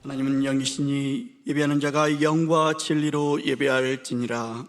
하나님은 영이시니 예배하는 자가 영과 진리로 예배할지니라.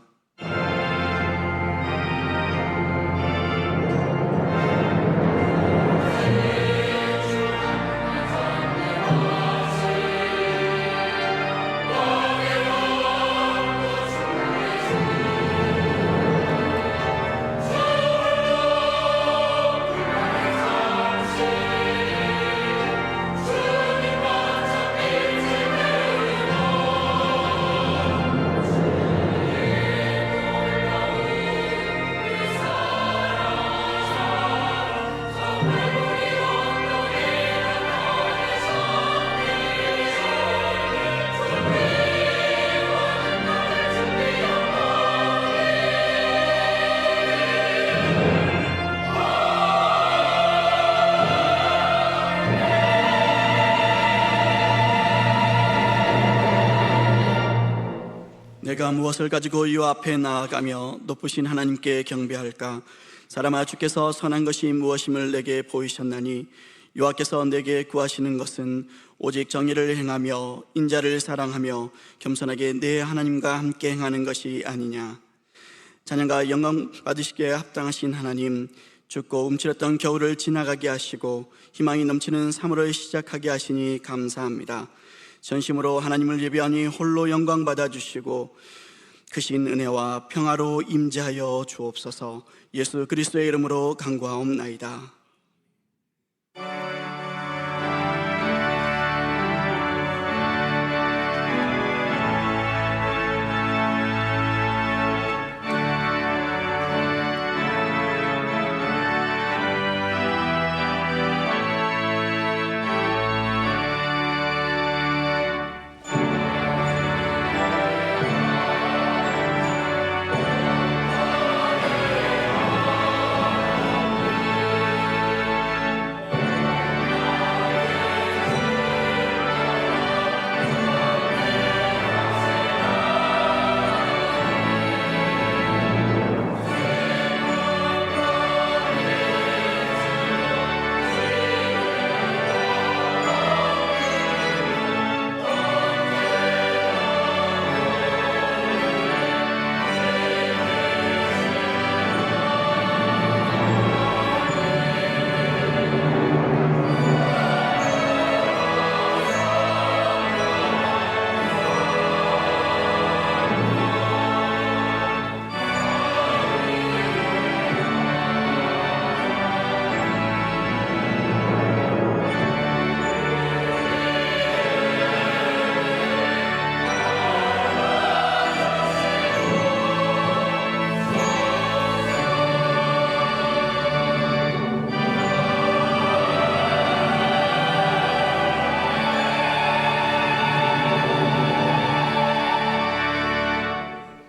내가 무엇을 가지고 이 앞에 나아가며 높으신 하나님께 경배할까? 사람아, 주께서 선한 것이 무엇임을 내게 보이셨나니 여호와께서 내게 구하시는 것은 오직 정의를 행하며 인자를 사랑하며 겸손하게 내 하나님과 함께 행하는 것이 아니냐. 찬양과 영광 받으시기에 합당하신 하나님, 춥고 움츠렸던 겨울을 지나가게 하시고 희망이 넘치는 3월을 시작하게 하시니 감사합니다. 전심으로 하나님을 예배하니 홀로 영광 받아주시고 크신 은혜와 평화로 임재하여 주옵소서. 예수 그리스도의 이름으로 간구하옵나이다.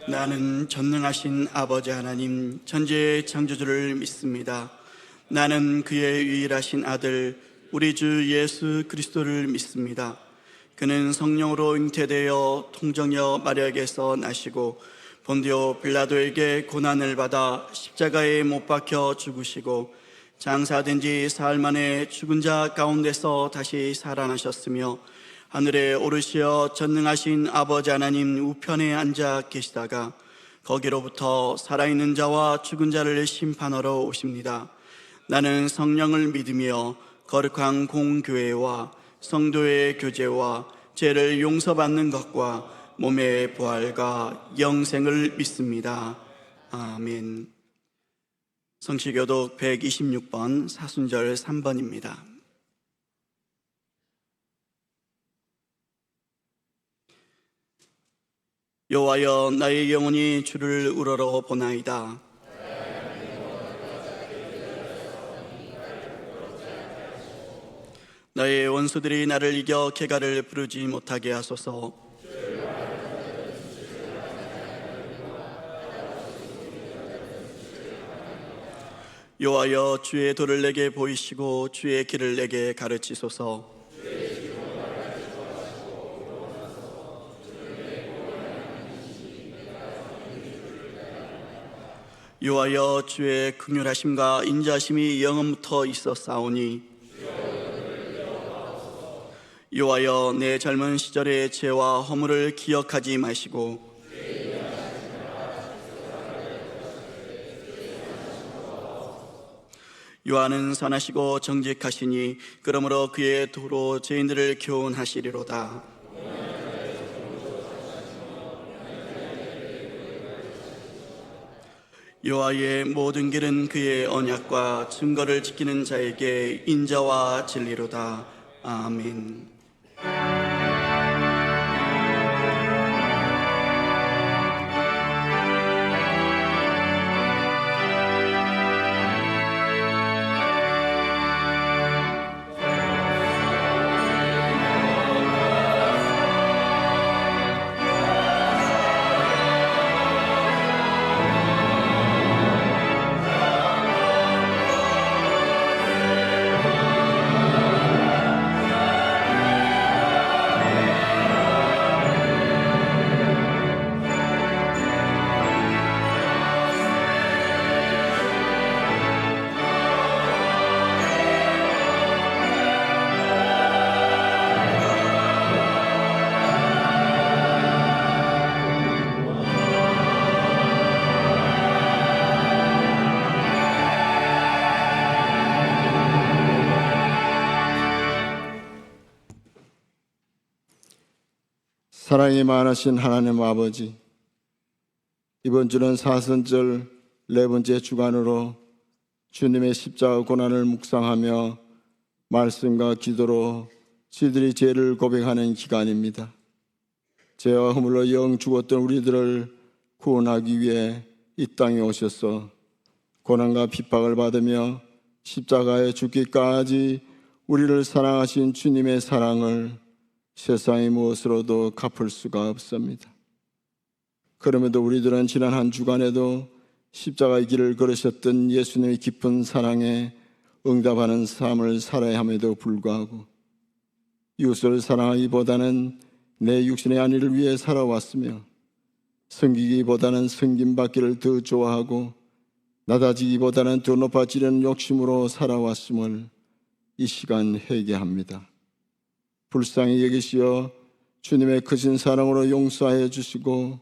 나는 전능하신 아버지 하나님, 천지의 창조주를 믿습니다. 나는 그의 유일하신 아들 우리 주 예수 그리스도를 믿습니다. 그는 성령으로 잉태되어 통정녀 마리아에게서 나시고 본디오 빌라도에게 고난을 받아 십자가에 못 박혀 죽으시고 장사된 지 사흘 만에 죽은 자 가운데서 다시 살아나셨으며 하늘에 오르시어 전능하신 아버지 하나님 우편에 앉아 계시다가 거기로부터 살아있는 자와 죽은 자를 심판하러 오십니다. 나는 성령을 믿으며 거룩한 공교회와 성도의 교제와 죄를 용서받는 것과 몸의 부활과 영생을 믿습니다. 아멘. 성시교독 126번 사순절 3번입니다. 여호와여, 나의 영혼이 주를 우러러 보나이다. 나의 원수들이 나를 이겨 개가를 부르지 못하게 하소서. 여호와여, 주의 도를 내게 보이시고 주의 길을 내게 가르치소서. 여호와여, 주의 긍휼하심과 인자심이 영원부터 있었사오니 여호와여, 내 젊은 시절의 죄와 허물을 기억하지 마시고 여호와는 선하시고 정직하시니 그러므로 그의 도로 죄인들을 교훈하시리로다. 여호와의 모든 길은 그의 언약과 증거를 지키는 자에게 인자와 진리로다. 아멘. 사랑이 많으신 하나님 아버지, 이번 주는 사순절 네 번째 주간으로 주님의 십자가 고난을 묵상하며 말씀과 기도로 저희들이 죄를 고백하는 기간입니다. 죄와 허물로 영 죽었던 우리들을 구원하기 위해 이 땅에 오셔서 고난과 핍박을 받으며 십자가에 죽기까지 우리를 사랑하신 주님의 사랑을 세상의 무엇으로도 갚을 수가 없습니다. 그럼에도 우리들은 지난 한 주간에도 십자가의 길을 걸으셨던 예수님의 깊은 사랑에 응답하는 삶을 살아야 함에도 불구하고 이웃을 사랑하기보다는 내 육신의 안위를 위해 살아왔으며 섬기기보다는 섬김받기를 더 좋아하고 낮아지기보다는 더 높아지려는 욕심으로 살아왔음을 이 시간 회개합니다. 불쌍히 여기시어 주님의 크신 사랑으로 용서하여 주시고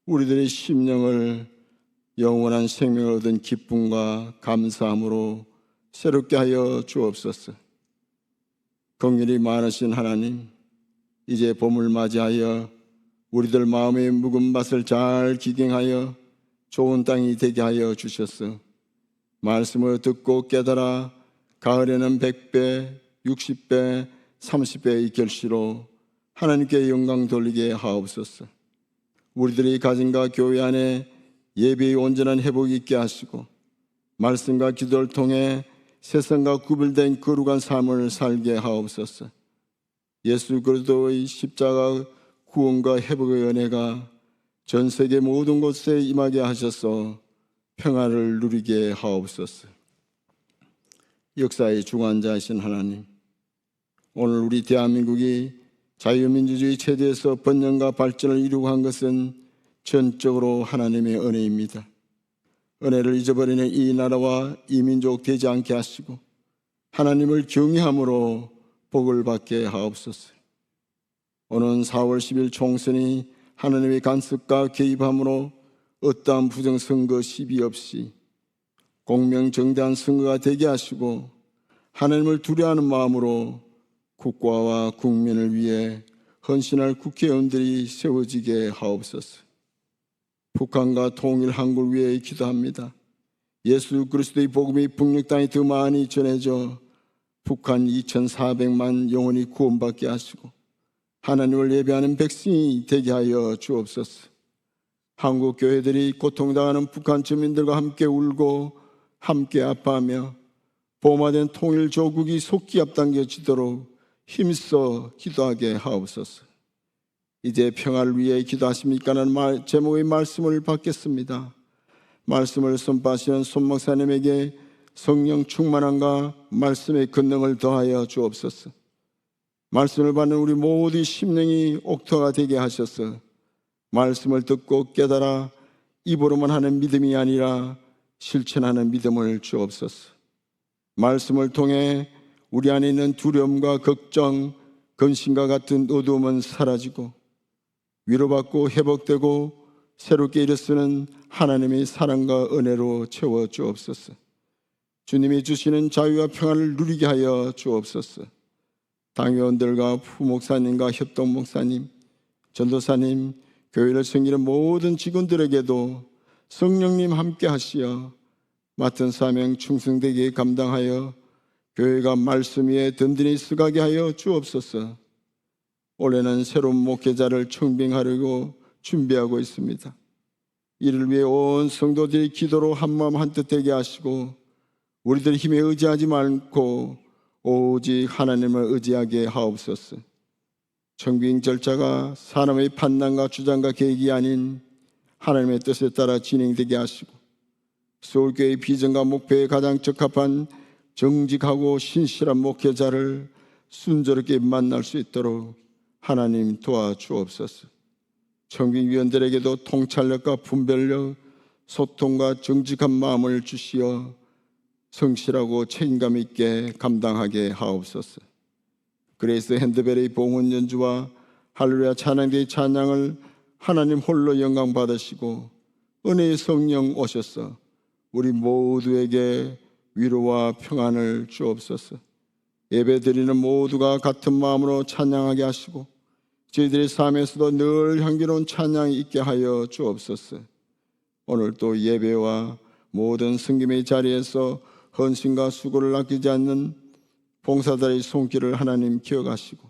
우리들의 심령을 영원한 생명을 얻은 기쁨과 감사함으로 새롭게 하여 주옵소서. 긍휼이 많으신 하나님, 이제 봄을 맞이하여 우리들 마음의 묵은 밭을 잘 기경하여 좋은 땅이 되게 하여 주셨어. 말씀을 듣고 깨달아 가을에는 100배, 60배, 30배의 결실로 하나님께 영광 돌리게 하옵소서. 우리들의 가정과 교회 안에 예배의 온전한 회복이 있게 하시고 말씀과 기도를 통해 세상과 구별된 거룩한 삶을 살게 하옵소서. 예수 그리스도의 십자가 구원과 회복의 은혜가 전 세계 모든 곳에 임하게 하셔서 평화를 누리게 하옵소서. 역사의 주관자이신 하나님, 오늘 우리 대한민국이 자유민주주의 체제에서 번영과 발전을 이루고 한 것은 전적으로 하나님의 은혜입니다. 은혜를 잊어버리는 이 나라와 이 민족 되지 않게 하시고 하나님을 경외함으로 복을 받게 하옵소서. 오는 4월 10일 총선이 하나님의 간섭과 개입함으로 어떠한 부정선거 시비 없이 공명정대한 선거가 되게 하시고 하나님을 두려워하는 마음으로 국가와 국민을 위해 헌신할 국회의원들이 세워지게 하옵소서. 북한과 통일 한국을 위해 기도합니다. 예수 그리스도의 복음이 북녘 땅에 더 많이 전해져 북한 2,400만 영혼이 구원받게 하시고 하나님을 예배하는 백성이 되게 하여 주옵소서. 한국 교회들이 고통당하는 북한 주민들과 함께 울고 함께 아파하며 보호된 통일 조국이 속기 앞당겨지도록 힘써 기도하게 하옵소서. 이제 평화를 위해 기도하십니까라는 제목의 말씀을 받겠습니다. 말씀을 선포하시는 손 목사님에게 성령 충만함과 말씀의 권능을 더하여 주옵소서. 말씀을 받는 우리 모두의 심령이 옥토가 되게 하셔서 말씀을 듣고 깨달아 입으로만 하는 믿음이 아니라 실천하는 믿음을 주옵소서. 말씀을 통해 우리 안에 있는 두려움과 걱정, 근심과 같은 어두움은 사라지고 위로받고 회복되고 새롭게 일어서는 하나님의 사랑과 은혜로 채워 주옵소서. 주님이 주시는 자유와 평안을 누리게 하여 주옵소서. 당회원들과 부목사님과 협동목사님, 전도사님, 교회를 섬기는 모든 직원들에게도 성령님 함께 하시어 맡은 사명 충성되게 감당하여 교회가 말씀 위에 든든히 서가게 하여 주옵소서. 올해는 새로운 목회자를 청빙하려고 준비하고 있습니다. 이를 위해 온 성도들이 기도로 한마음 한뜻 되게 하시고 우리들 힘에 의지하지 말고 오직 하나님을 의지하게 하옵소서. 청빙 절차가 사람의 판단과 주장과 계획이 아닌 하나님의 뜻에 따라 진행되게 하시고 서울교회의 비전과 목표에 가장 적합한 정직하고 신실한 목회자를 순조롭게 만날 수 있도록 하나님 도와주옵소서. 청빙위원들에게도 통찰력과 분별력, 소통과 정직한 마음을 주시어 성실하고 책임감 있게 감당하게 하옵소서. 그래서 핸드벨의 봉헌 연주와 할렐루야 찬양대의 찬양을 하나님 홀로 영광 받으시고 은혜의 성령 오셔서 우리 모두에게 위로와 평안을 주옵소서. 예배드리는 모두가 같은 마음으로 찬양하게 하시고 저희들의 삶에서도 늘 향기로운 찬양이 있게 하여 주옵소서. 오늘 또 예배와 모든 섬김의 자리에서 헌신과 수고를 아끼지 않는 봉사자의 손길을 하나님 기억하시고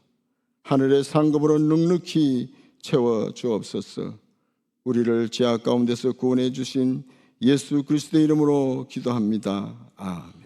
하늘의 상급으로 넉넉히 채워 주옵소서. 우리를 죄악 가운데서 구원해 주신 예수 그리스도의 이름으로 기도합니다. 아멘.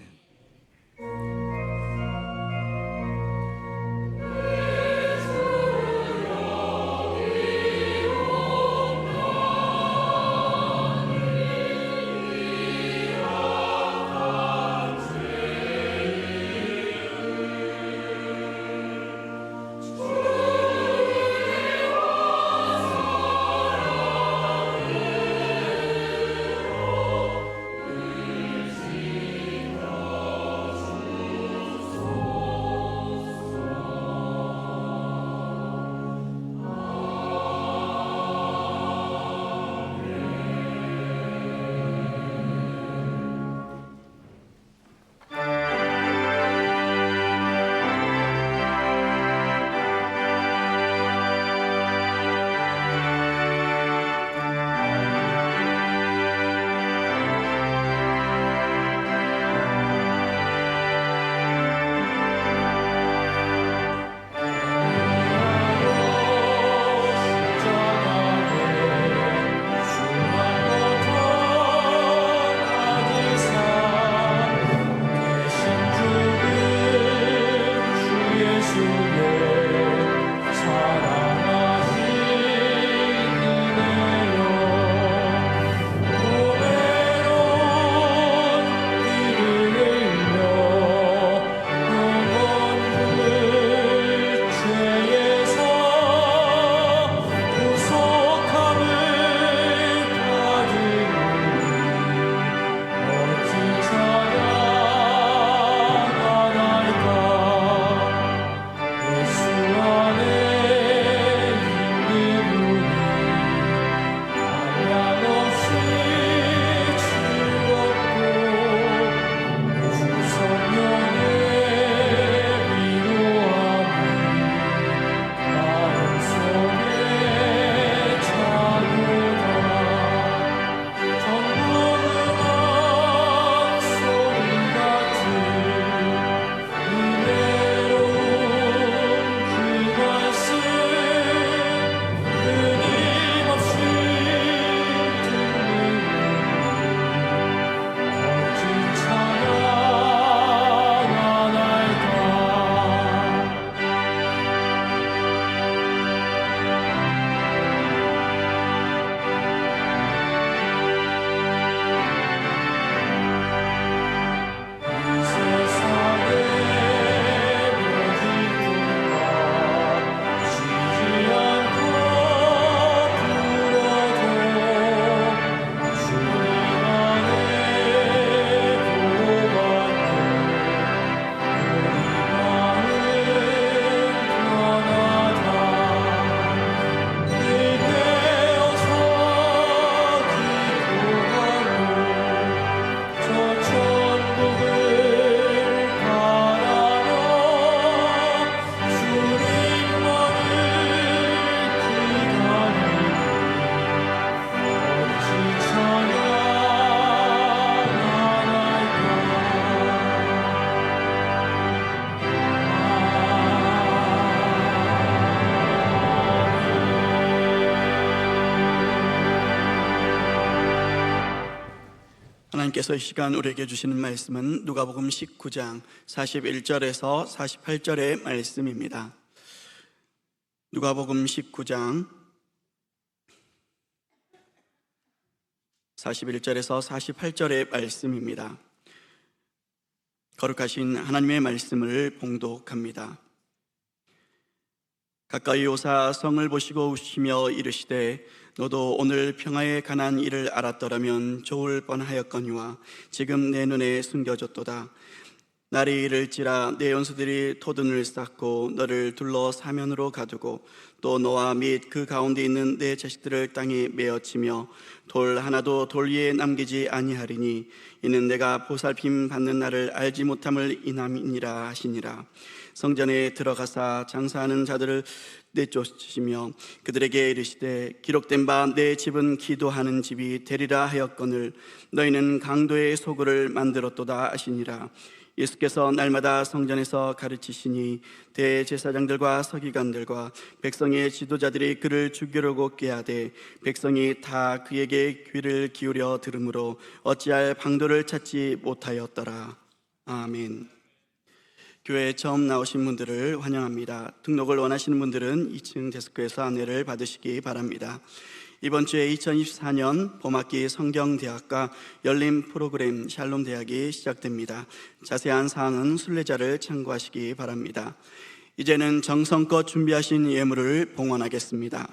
하나님께서 이 시간 우리에게 주시는 말씀은 누가복음 19장 41절에서 48절의 말씀입니다. 누가복음 19장 41절에서 48절의 말씀입니다. 거룩하신 하나님의 말씀을 봉독합니다. 가까이 오사 성을 보시고 우시며 이르시되 너도 오늘 평화에 관한 일을 알았더라면 좋을 뻔하였거니와 지금 내 눈에 숨겨졌도다. 날이 이를지라 내 원수들이 토둔을 쌓고 너를 둘러 사면으로 가두고 또 너와 및 그 가운데 있는 내 자식들을 땅에 메어치며 돌 하나도 돌 위에 남기지 아니하리니 이는 내가 보살핌 받는 날을 알지 못함을 인함이니라 하시니라. 성전에 들어가사 장사하는 자들을 내쫓으시며 그들에게 이르시되 기록된 바 내 집은 기도하는 집이 되리라 하였거늘 너희는 강도의 소굴을 만들었도다 하시니라. 예수께서 날마다 성전에서 가르치시니 대제사장들과 서기관들과 백성의 지도자들이 그를 죽이려고 꾀하되 백성이 다 그에게 귀를 기울여 들으므로 어찌할 방도를 찾지 못하였더라. 아멘. 교회에 처음 나오신 분들을 환영합니다. 등록을 원하시는 분들은 2층 데스크에서 안내를 받으시기 바랍니다. 이번 주에 2024년 봄학기 성경대학과 열린 프로그램 샬롬 대학이 시작됩니다. 자세한 사항은 순례자를 참고하시기 바랍니다. 이제는 정성껏 준비하신 예물을 봉헌하겠습니다.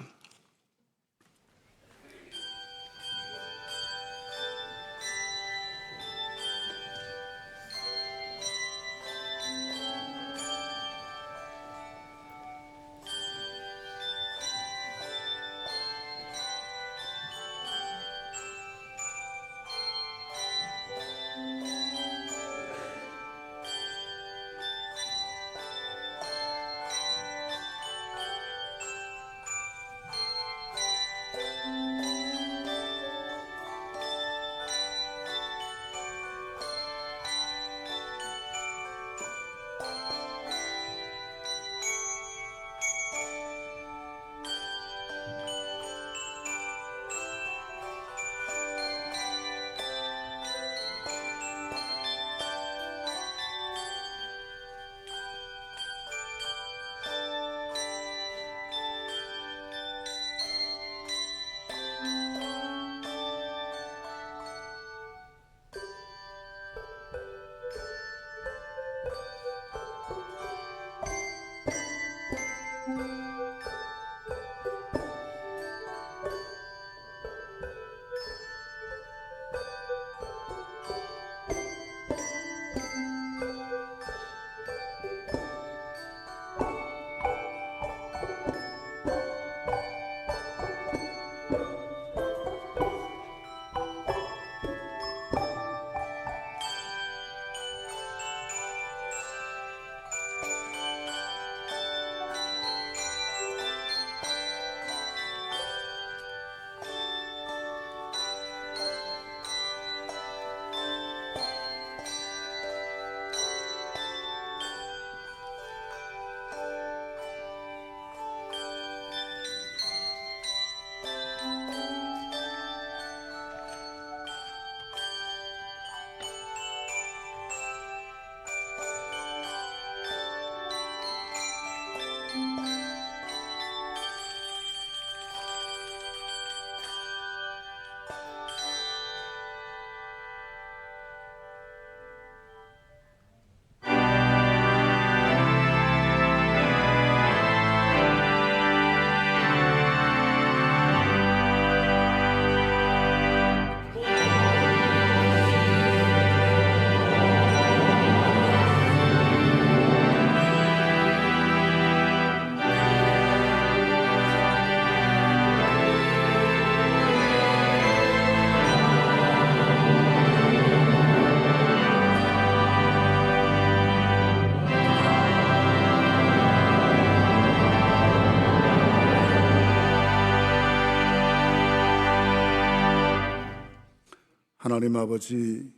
하나님 아버지,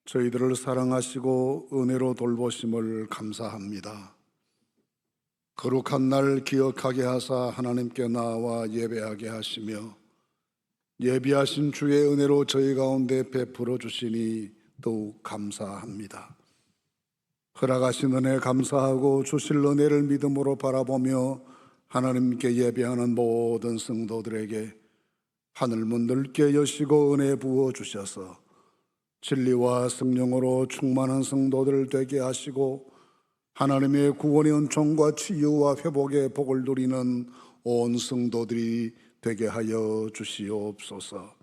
저희들을 사랑하시고 은혜로 돌보심을 감사합니다. 거룩한 날 기억하게 하사 하나님께 나와 예배하게 하시며 예비하신 주의 은혜로 저희 가운데 베풀어 주시니 더욱 감사합니다. 허락하신 은혜 감사하고 주실 은혜를 믿음으로 바라보며 하나님께 예배하는 모든 성도들에게 하늘문 넓게 여시고 은혜 부어 주셔서 진리와 성령으로 충만한 성도들 되게 하시고 하나님의 구원의 은총과 치유와 회복의 복을 누리는 온 성도들이 되게 하여 주시옵소서.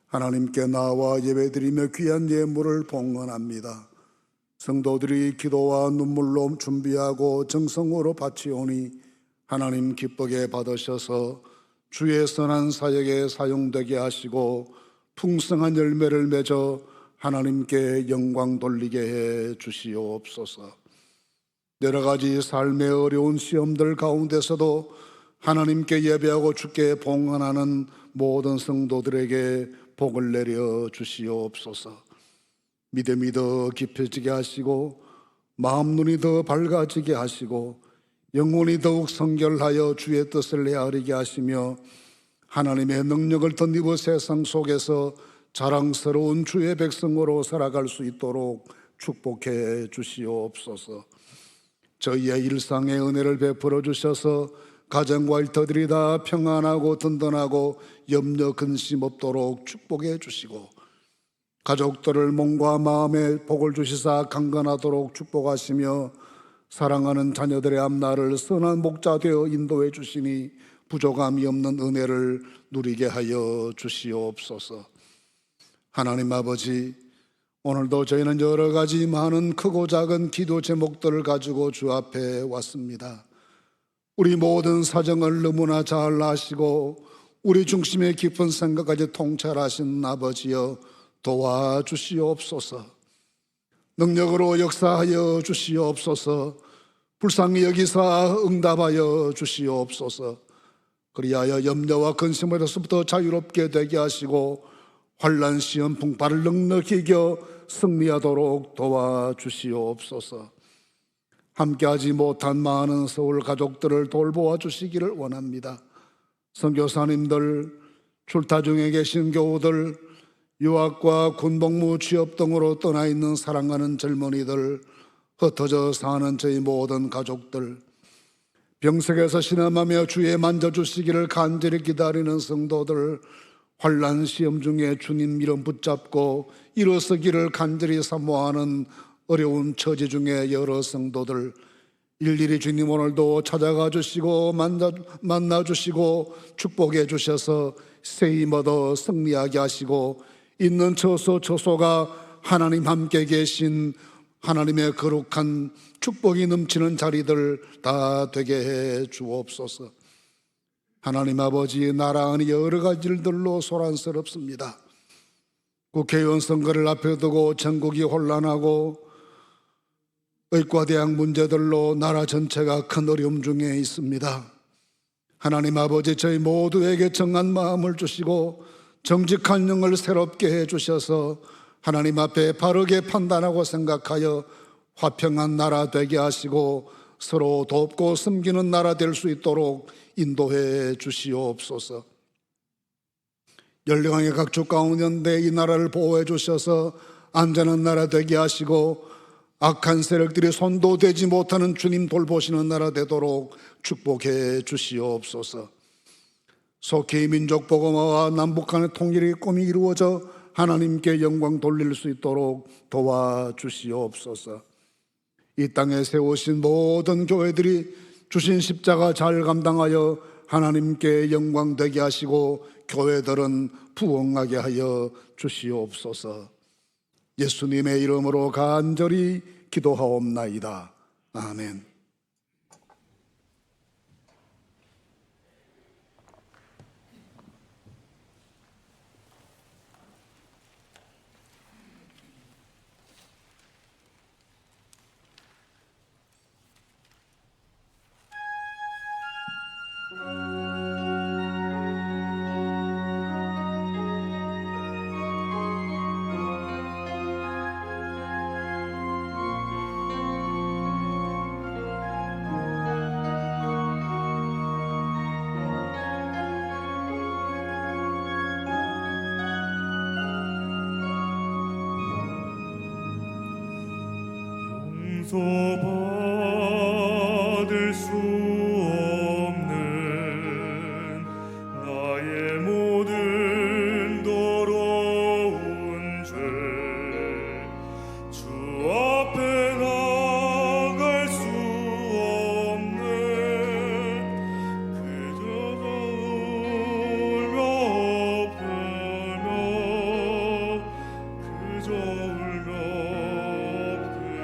하나님께 나와 예배드리며 귀한 예물을 봉헌합니다. 성도들이 기도와 눈물로 준비하고 정성으로 바치오니 하나님 기쁘게 받으셔서 주의 선한 사역에 사용되게 하시고 풍성한 열매를 맺어 하나님께 영광 돌리게 해 주시옵소서. 여러 가지 삶의 어려운 시험들 가운데서도 하나님께 예배하고 주께 봉헌하는 모든 성도들에게 복을 내려 주시옵소서. 믿음이 더 깊어지게 하시고 마음 눈이 더 밝아지게 하시고 영혼이 더욱 성결하여 주의 뜻을 헤아리게 하시며 하나님의 능력을 덧입어 세상 속에서 자랑스러운 주의 백성으로 살아갈 수 있도록 축복해 주시옵소서. 저희의 일상의 은혜를 베풀어 주셔서 가정과 일터들이 다 평안하고 든든하고 염려 근심 없도록 축복해 주시고 가족들을 몸과 마음에 복을 주시사 강건하도록 축복하시며 사랑하는 자녀들의 앞날을 선한 목자 되어 인도해 주시니 부족함이 없는 은혜를 누리게 하여 주시옵소서. 하나님 아버지, 오늘도 저희는 여러 가지 많은 크고 작은 기도 제목들을 가지고 주 앞에 왔습니다. 우리 모든 사정을 너무나 잘 아시고 우리 중심의 깊은 생각까지 통찰하신 아버지여 도와주시옵소서. 능력으로 역사하여 주시옵소서. 불쌍히 여기사 응답하여 주시옵소서. 그리하여 염려와 근심에서부터 자유롭게 되게 하시고 환난 시험 풍파를 넉넉히 이겨 승리하도록 도와주시옵소서. 함께하지 못한 많은 서울 가족들을 돌보아 주시기를 원합니다. 선교사님들, 출타 중에 계신 교우들, 유학과 군복무 취업 등으로 떠나 있는 사랑하는 젊은이들, 흩어져 사는 저희 모든 가족들, 병석에서 신음하며 주의 만져주시기를 간절히 기다리는 성도들, 환난 시험 중에 주님 이름 붙잡고 일어서기를 간절히 사모하는 어려운 처지 중에 여러 성도들, 일일이 주님 오늘도 찾아가 주시고 만나 주시고 축복해 주셔서 세임 얻어 승리하게 하시고 있는 처소가 하나님 함께 계신 하나님의 거룩한 축복이 넘치는 자리들 다 되게 해 주옵소서. 하나님 아버지, 나라 안에 여러 가지 일들로 소란스럽습니다. 국회의원 선거를 앞에 두고 전국이 혼란하고 의과대학 문제들로 나라 전체가 큰 어려움 중에 있습니다. 하나님 아버지, 저희 모두에게 정한 마음을 주시고 정직한 영을 새롭게 해 주셔서 하나님 앞에 바르게 판단하고 생각하여 화평한 나라 되게 하시고 서로 돕고 섬기는 나라 될 수 있도록 인도해 주시옵소서. 열강의 각축 가운데 이 나라를 보호해 주셔서 안전한 나라 되게 하시고 악한 세력들이 손도 대지 못하는 주님 돌보시는 나라 되도록 축복해 주시옵소서. 속히 민족 복음화와 남북한의 통일의 꿈이 이루어져 하나님께 영광 돌릴 수 있도록 도와주시옵소서. 이 땅에 세우신 모든 교회들이 주신 십자가 잘 감당하여 하나님께 영광 되게 하시고 교회들은 부흥하게 하여 주시옵소서. 예수님의 이름으로 간절히 기도하옵나이다. 아멘. 용서받을 수 없는 나의 모든 더러운 죄 주 앞에 나갈 수 없는 그저 울며 엎드려 그저 울며 엎드려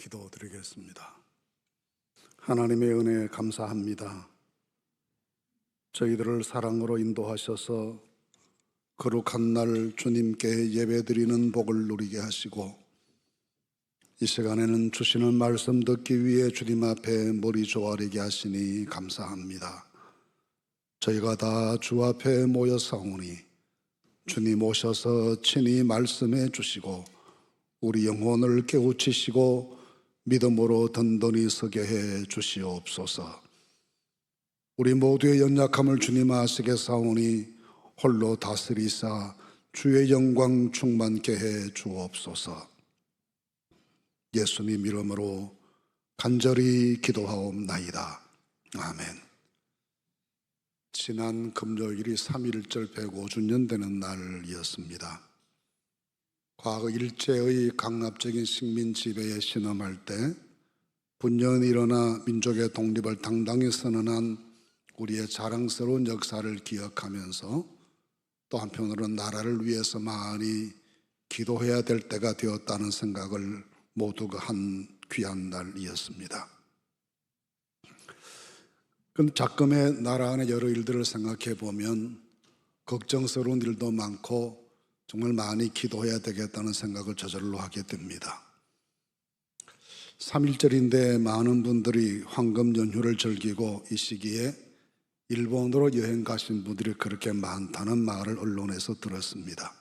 기도드리겠습니다. 하나님의 은혜에 감사합니다. 저희들을 사랑으로 인도하셔서 거룩한 날 주님께 예배드리는 복을 누리게 하시고, 이 시간에는 주시는 말씀 듣기 위해 주님 앞에 머리 조아리게 하시니 감사합니다. 저희가 다 주 앞에 모여사오니 주님 오셔서 친히 말씀해 주시고 우리 영혼을 깨우치시고 믿음으로 든든히 서게 해 주시옵소서. 우리 모두의 연약함을 주님 아시게 사오니 홀로 다스리사 주의 영광 충만케 해 주옵소서. 예수님 이름으로 간절히 기도하옵나이다. 아멘. 지난 금요일이 3.1절 105주년 되는 날이었습니다. 과거 일제의 강압적인 식민 지배에 신음할 때 분연히 일어나 민족의 독립을 당당히 선언한 우리의 자랑스러운 역사를 기억하면서 또 한편으로는 나라를 위해서 많이 기도해야 될 때가 되었다는 생각을 모두가 한 귀한 날이었습니다. 그런데 작금의 나라 안의 여러 일들을 생각해 보면 걱정스러운 일도 많고 정말 많이 기도해야 되겠다는 생각을 저절로 하게 됩니다. 3.1절인데 많은 분들이 황금 연휴를 즐기고 이 시기에 일본으로 여행 가신 분들이 그렇게 많다는 말을 언론에서 들었습니다.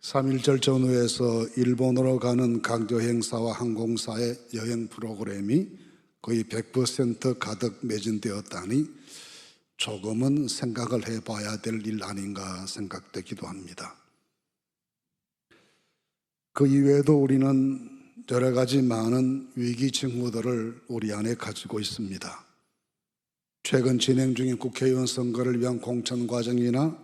3.1절 전후에서 일본으로 가는 각 여행사와 항공사의 여행 프로그램이 거의 100% 가득 매진되었다니 조금은 생각을 해봐야 될 일 아닌가 생각되기도 합니다. 그 이외에도 우리는 여러 가지 많은 위기 징후들을 우리 안에 가지고 있습니다. 최근 진행 중인 국회의원 선거를 위한 공천 과정이나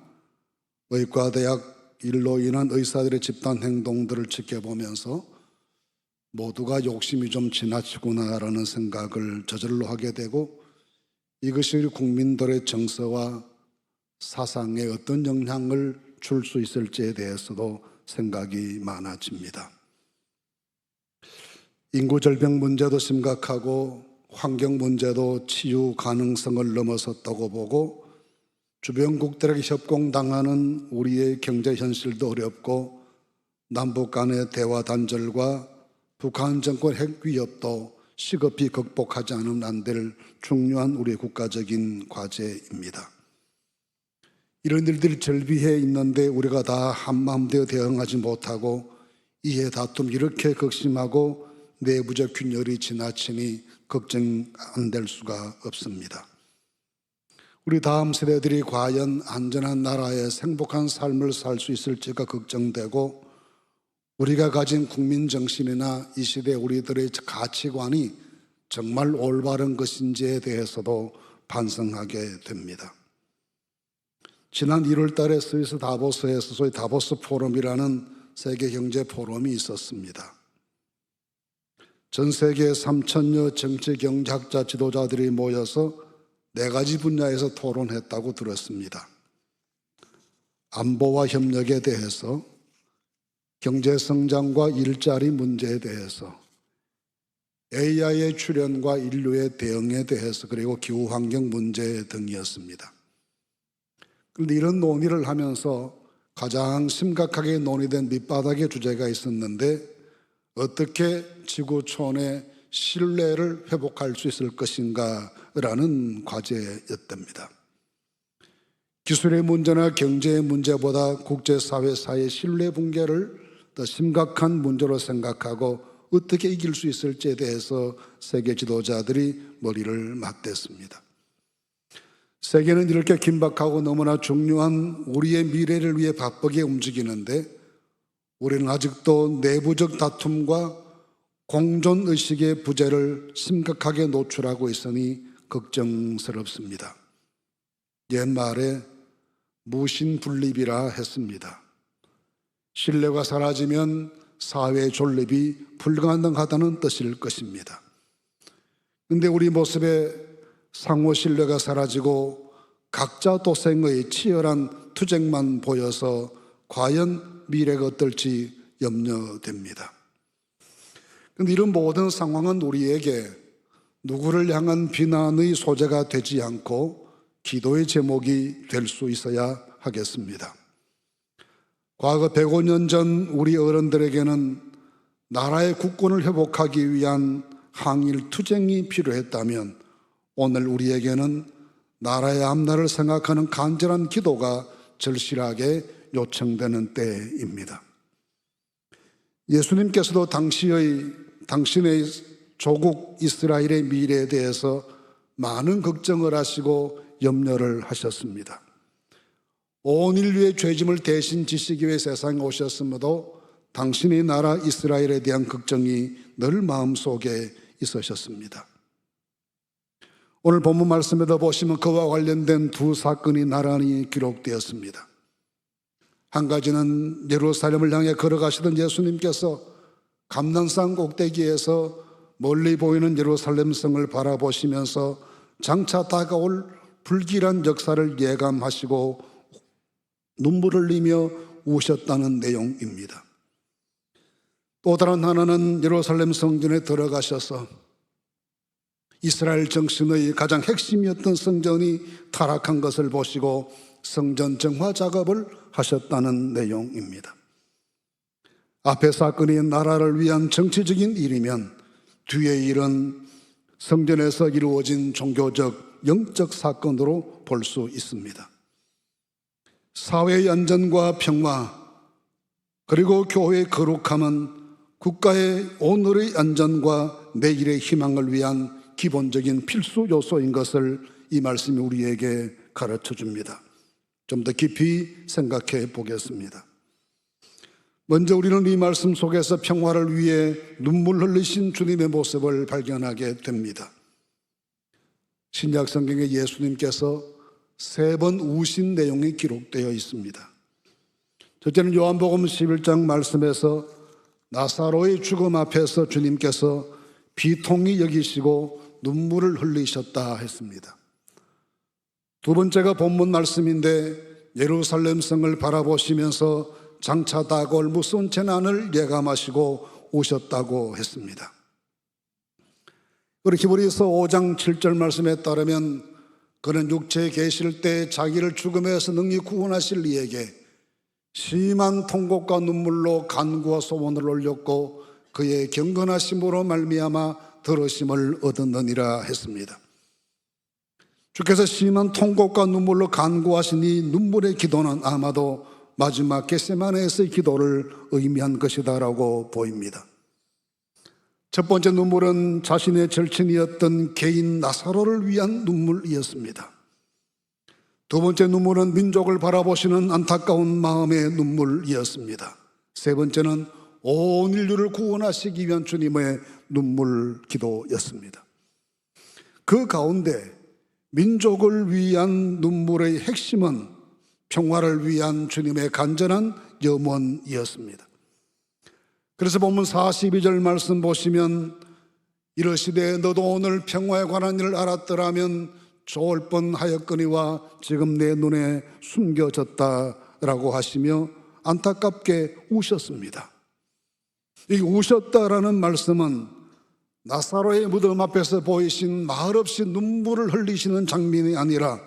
의과대학 일로 인한 의사들의 집단 행동들을 지켜보면서 모두가 욕심이 좀 지나치구나라는 생각을 저절로 하게 되고, 이것이 우리 국민들의 정서와 사상에 어떤 영향을 줄 수 있을지에 대해서도 생각이 많아집니다. 인구 절벽 문제도 심각하고 환경 문제도 치유 가능성을 넘어섰다고 보고, 주변국들에게 협공당하는 우리의 경제 현실도 어렵고, 남북 간의 대화 단절과 북한 정권 핵 위협도 시급히 극복하지 않으면 안 될 중요한 우리의 국가적인 과제입니다. 이런 일들이 절비해 있는데 우리가 다 한마음 되어 대응하지 못하고 이해 다툼 이렇게 극심하고 내부적 균열이 지나치니 걱정 안 될 수가 없습니다. 우리 다음 세대들이 과연 안전한 나라에 행복한 삶을 살 수 있을지가 걱정되고, 우리가 가진 국민정신이나 이 시대 우리들의 가치관이 정말 올바른 것인지에 대해서도 반성하게 됩니다. 지난 1월 달에 스위스 다보스에서 소위 다보스 포럼이라는 세계 경제 포럼이 있었습니다. 전 세계 3,000여 정치 경제학자 지도자들이 모여서 4가지 분야에서 토론했다고 들었습니다. 안보와 협력에 대해서, 경제 성장과 일자리 문제에 대해서, AI의 출현과 인류의 대응에 대해서, 그리고 기후환경 문제 등이었습니다. 그런데 이런 논의를 하면서 가장 심각하게 논의된 밑바닥의 주제가 있었는데, 어떻게 지구촌의 신뢰를 회복할 수 있을 것인가 라는 과제였답니다. 기술의 문제나 경제의 문제보다 국제사회사의 신뢰 붕괴를 더 심각한 문제로 생각하고 어떻게 이길 수 있을지에 대해서 세계 지도자들이 머리를 맞댔습니다. 세계는 이렇게 긴박하고 너무나 중요한 우리의 미래를 위해 바쁘게 움직이는데, 우리는 아직도 내부적 다툼과 공존의식의 부재를 심각하게 노출하고 있으니 걱정스럽습니다. 옛말에 무신분립이라 했습니다. 신뢰가 사라지면 사회 존립이 불가능하다는 뜻일 것입니다. 그런데 우리 모습에 상호 신뢰가 사라지고 각자 도생의 치열한 투쟁만 보여서 과연 미래가 어떨지 염려됩니다. 그런데 이런 모든 상황은 우리에게 누구를 향한 비난의 소재가 되지 않고 기도의 제목이 될 수 있어야 하겠습니다. 과거 105년 전 우리 어른들에게는 나라의 국권을 회복하기 위한 항일 투쟁이 필요했다면 오늘 우리에게는 나라의 앞날을 생각하는 간절한 기도가 절실하게 요청되는 때입니다. 예수님께서도 당신의 조국 이스라엘의 미래에 대해서 많은 걱정을 하시고 염려를 하셨습니다. 온 인류의 죄짐을 대신 지시기 위해 세상에 오셨음에도 당신의 나라 이스라엘에 대한 걱정이 늘 마음속에 있으셨습니다. 오늘 본문 말씀에도 보시면 그와 관련된 두 사건이 나란히 기록되었습니다. 한 가지는 예루살렘을 향해 걸어가시던 예수님께서 감난산 꼭대기에서 멀리 보이는 예루살렘 성을 바라보시면서 장차 다가올 불길한 역사를 예감하시고 눈물을 흘리며 우셨다는 내용입니다. 또 다른 하나는 예루살렘 성전에 들어가셔서 이스라엘 정신의 가장 핵심이었던 성전이 타락한 것을 보시고 성전 정화 작업을 하셨다는 내용입니다. 앞의 사건이 나라를 위한 정치적인 일이면 뒤의 일은 성전에서 이루어진 종교적, 영적 사건으로 볼 수 있습니다. 사회의 안전과 평화, 그리고 교회의 거룩함은 국가의 오늘의 안전과 내일의 희망을 위한 기본적인 필수 요소인 것을 이 말씀이 우리에게 가르쳐 줍니다. 좀 더 깊이 생각해 보겠습니다. 먼저 우리는 이 말씀 속에서 평화를 위해 눈물 흘리신 주님의 모습을 발견하게 됩니다. 신약 성경에 예수님께서 3번 우신 내용이 기록되어 있습니다. 첫째는 요한복음 11장 말씀에서 나사로의 죽음 앞에서 주님께서 비통히 여기시고 눈물을 흘리셨다 했습니다. 두 번째가 본문 말씀인데 예루살렘 성을 바라보시면서 장차 다가올 무서운 재난을 예감하시고 오셨다고 했습니다. 그리고 히브리서 5장 7절 말씀에 따르면 그는 육체에 계실 때 자기를 죽음에서 능히 구원하실 이에게 심한 통곡과 눈물로 간구와 소원을 올렸고 그의 경건하심으로 말미암아 들으심을 얻었느니라 했습니다. 주께서 심한 통곡과 눈물로 간구하신 이 눈물의 기도는 아마도 마지막 겟세마네에서의 기도를 의미한 것이다라고 보입니다. 첫 번째 눈물은 자신의 절친이었던 개인 나사로를 위한 눈물이었습니다. 두 번째 눈물은 민족을 바라보시는 안타까운 마음의 눈물이었습니다. 세 번째는 온 인류를 구원하시기 위한 주님의 눈물 기도였습니다. 그 가운데 민족을 위한 눈물의 핵심은 평화를 위한 주님의 간절한 염원이었습니다. 그래서 본문 42절 말씀 보시면 이르시되 너도 오늘 평화에 관한 일을 알았더라면 좋을 뻔하였거니와 지금 내 눈에 숨겨졌다라고 하시며 안타깝게 우셨습니다. 이 우셨다라는 말씀은 나사로의 무덤 앞에서 보이신 말없이 눈물을 흘리시는 장면이 아니라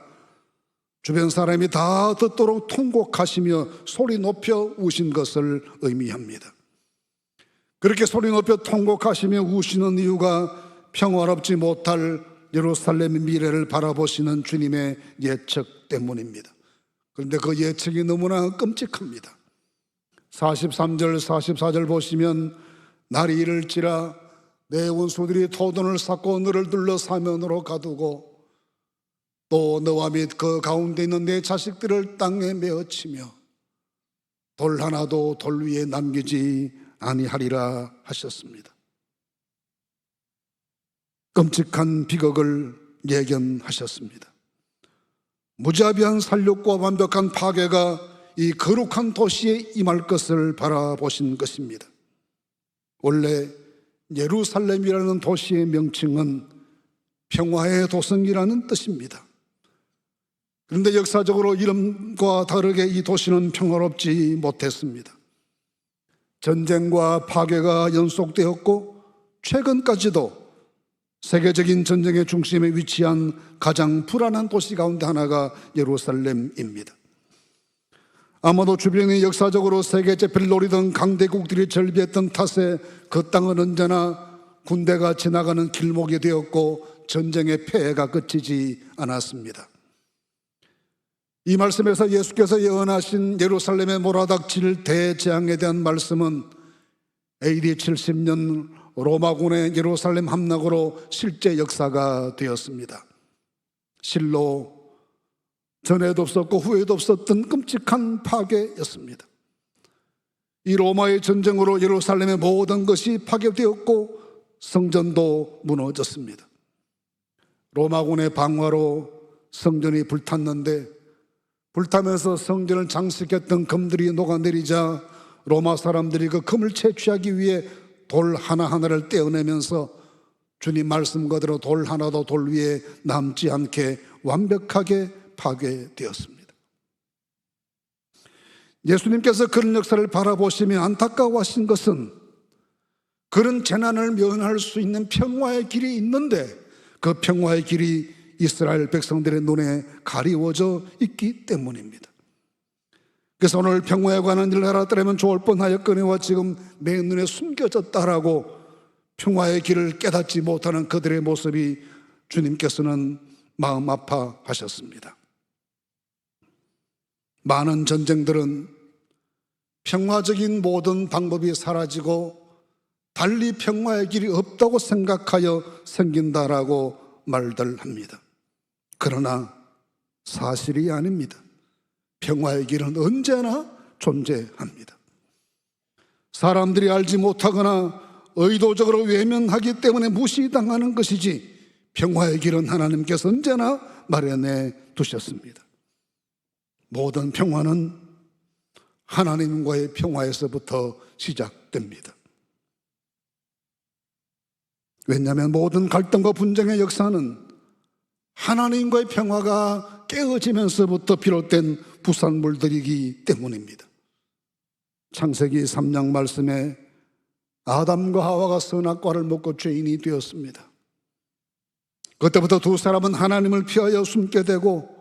주변 사람이 다 듣도록 통곡하시며 소리 높여 우신 것을 의미합니다. 그렇게 소리 높여 통곡하시며 우시는 이유가 평화롭지 못할 예루살렘의 미래를 바라보시는 주님의 예측 때문입니다. 그런데 그 예측이 너무나 끔찍합니다. 43절 44절 보시면 날이 이를지라 내 원수들이 토돈을 쌓고 너를 둘러 사면으로 가두고 또 너와 및 그 가운데 있는 내 자식들을 땅에 메어치며 돌 하나도 돌 위에 남기지 아니하리라 하셨습니다. 끔찍한 비극을 예견하셨습니다. 무자비한 살육과 완벽한 파괴가 이 거룩한 도시에 임할 것을 바라보신 것입니다. 원래 예루살렘이라는 도시의 명칭은 평화의 도성이라는 뜻입니다. 그런데 역사적으로 이름과 다르게 이 도시는 평화롭지 못했습니다. 전쟁과 파괴가 연속되었고 최근까지도 세계적인 전쟁의 중심에 위치한 가장 불안한 도시 가운데 하나가 예루살렘입니다. 아마도 주변에 역사적으로 세계 제패를 노리던 강대국들이 절비했던 탓에 그 땅은 언제나 군대가 지나가는 길목이 되었고 전쟁의 폐해가 그치지 않았습니다. 이 말씀에서 예수께서 예언하신 예루살렘에 몰아닥칠 대재앙에 대한 말씀은 AD 70년 로마군의 예루살렘 함락으로 실제 역사가 되었습니다. 실로 전에도 없었고 후에도 없었던 끔찍한 파괴였습니다. 이 로마의 전쟁으로 예루살렘의 모든 것이 파괴되었고 성전도 무너졌습니다. 로마군의 방화로 성전이 불탔는데 불타면서 성전을 장식했던 금들이 녹아내리자 로마 사람들이 그 금을 채취하기 위해 돌 하나하나를 떼어내면서 주님 말씀 그대로 돌 하나도 돌 위에 남지 않게 완벽하게 파괴되었습니다. 예수님께서 그런 역사를 바라보시며 안타까워하신 것은 그런 재난을 면할 수 있는 평화의 길이 있는데 그 평화의 길이 이스라엘 백성들의 눈에 가리워져 있기 때문입니다. 그래서 오늘 평화에 관한 일을 알았더라면 좋을 뻔하였거니와 지금 내 눈에 숨겨졌다라고 평화의 길을 깨닫지 못하는 그들의 모습이 주님께서는 마음 아파하셨습니다. 많은 전쟁들은 평화적인 모든 방법이 사라지고 달리 평화의 길이 없다고 생각하여 생긴다라고 말들 합니다. 그러나 사실이 아닙니다. 평화의 길은 언제나 존재합니다. 사람들이 알지 못하거나 의도적으로 외면하기 때문에 무시당하는 것이지 평화의 길은 하나님께서 언제나 마련해 두셨습니다. 모든 평화는 하나님과의 평화에서부터 시작됩니다. 왜냐하면 모든 갈등과 분쟁의 역사는 하나님과의 평화가 깨어지면서부터 비롯된 부산물들이기 때문입니다. 창세기 3장 말씀에 아담과 하와가 선악과를 먹고 죄인이 되었습니다. 그때부터 두 사람은 하나님을 피하여 숨게 되고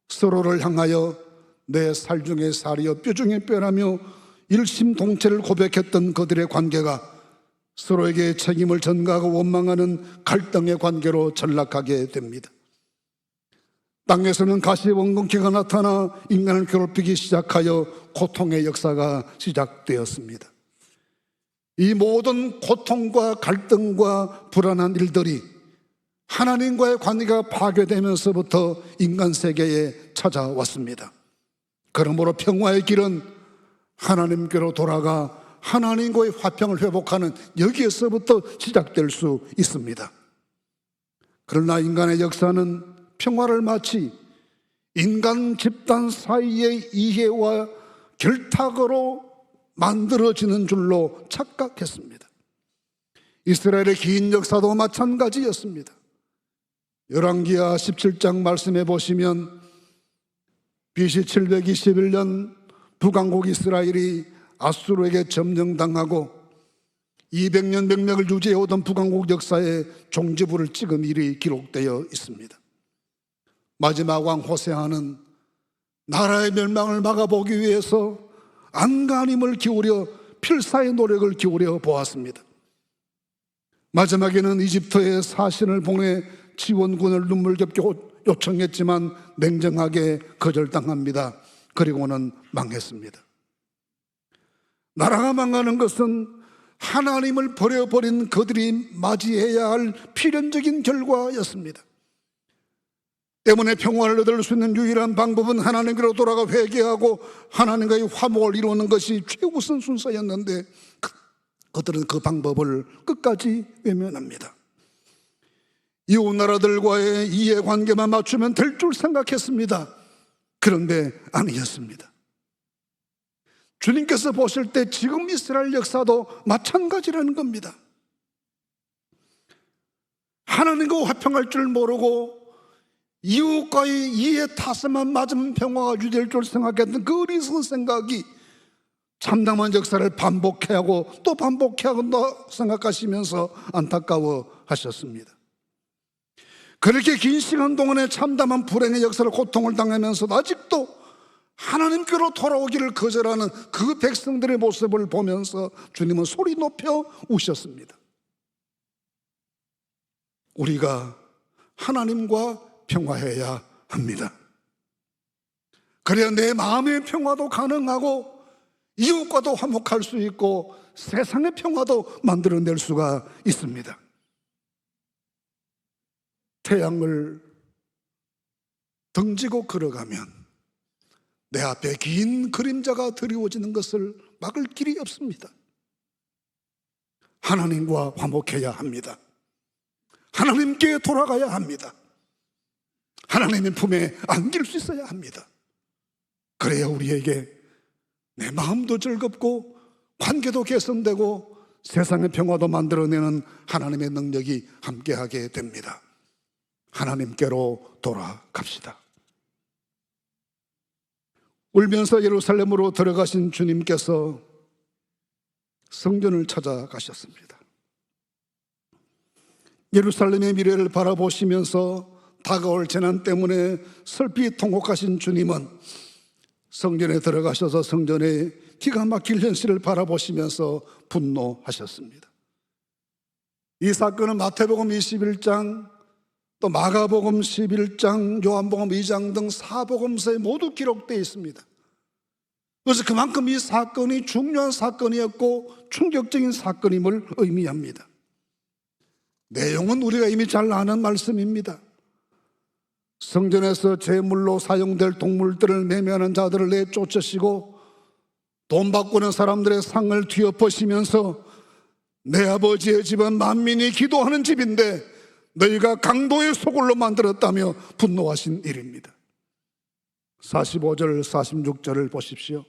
서로를 향하여 내 살 중에 살이요 뼈 중에 뼈라며 일심동체를 고백했던 그들의 관계가 서로에게 책임을 전가하고 원망하는 갈등의 관계로 전락하게 됩니다. 땅에서는 가시원금기가 나타나 인간을 괴롭히기 시작하여 고통의 역사가 시작되었습니다. 이 모든 고통과 갈등과 불안한 일들이 하나님과의 관계가 파괴되면서부터 인간 세계에 찾아왔습니다. 그러므로 평화의 길은 하나님께로 돌아가 하나님과의 화평을 회복하는 여기에서부터 시작될 수 있습니다. 그러나 인간의 역사는 평화를 마치 인간 집단 사이의 이해와 결탁으로 만들어지는 줄로 착각했습니다. 이스라엘의 긴 역사도 마찬가지였습니다. 열왕기하 17장 말씀해 보시면 BC 721년 북왕국 이스라엘이 아수르에게 점령당하고 200년 명맥을 유지해오던 북왕국 역사에 종지부를 찍은 일이 기록되어 있습니다. 마지막 왕 호세아는 나라의 멸망을 막아보기 위해서 안간힘을 기울여 필사의 노력을 기울여 보았습니다. 마지막에는 이집트에 사신을 보내 지원군을 눈물겹게 요청했지만 냉정하게 거절당합니다. 그리고는 망했습니다. 나라가 망하는 것은 하나님을 버려버린 그들이 맞이해야 할 필연적인 결과였습니다. 때문에 평화를 얻을 수 있는 유일한 방법은 하나님께로 돌아가 회개하고 하나님과의 화목을 이루는 것이 최우선 순서였는데 그들은 그 방법을 끝까지 외면합니다. 이웃 나라들과의 이해관계만 맞추면 될 줄 생각했습니다. 그런데 아니었습니다. 주님께서 보실 때 지금 이스라엘 역사도 마찬가지라는 겁니다. 하나님과 화평할 줄 모르고 이웃과의 이해 탓에만 맞으면 평화가 유지될 줄 생각했던 그 어리석은 생각이 참담한 역사를 반복해야 하고 또 반복해야 한다 생각하시면서 안타까워 하셨습니다. 그렇게 긴 시간 동안에 참담한 불행의 역사를 고통을 당하면서도 아직도 하나님께로 돌아오기를 거절하는 그 백성들의 모습을 보면서 주님은 소리 높여 우셨습니다. 우리가 하나님과 평화해야 합니다. 그래야 내 마음의 평화도 가능하고 이웃과도 화목할 수 있고 세상의 평화도 만들어낼 수가 있습니다. 태양을 등지고 걸어가면 내 앞에 긴 그림자가 드리워지는 것을 막을 길이 없습니다. 하나님과 화목해야 합니다. 하나님께 돌아가야 합니다. 하나님의 품에 안길 수 있어야 합니다. 그래야 우리에게 내 마음도 즐겁고 관계도 개선되고 세상의 평화도 만들어내는 하나님의 능력이 함께하게 됩니다. 하나님께로 돌아갑시다. 울면서 예루살렘으로 들어가신 주님께서 성전을 찾아가셨습니다. 예루살렘의 미래를 바라보시면서 다가올 재난 때문에 슬피 통곡하신 주님은 성전에 들어가셔서 성전의 기가 막힐 현실을 바라보시면서 분노하셨습니다. 이 사건은 마태복음 21장, 또 마가복음 11장, 요한복음 2장 등 사복음서에 모두 기록되어 있습니다. 그래서 그만큼 이 사건이 중요한 사건이었고 충격적인 사건임을 의미합니다. 내용은 우리가 이미 잘 아는 말씀입니다. 성전에서 제물로 사용될 동물들을 매매하는 자들을 내쫓으시고 돈 바꾸는 사람들의 상을 뒤엎으시면서 내 아버지의 집은 만민이 기도하는 집인데 너희가 강도의 소굴로 만들었다며 분노하신 일입니다. 45절 46절을 보십시오.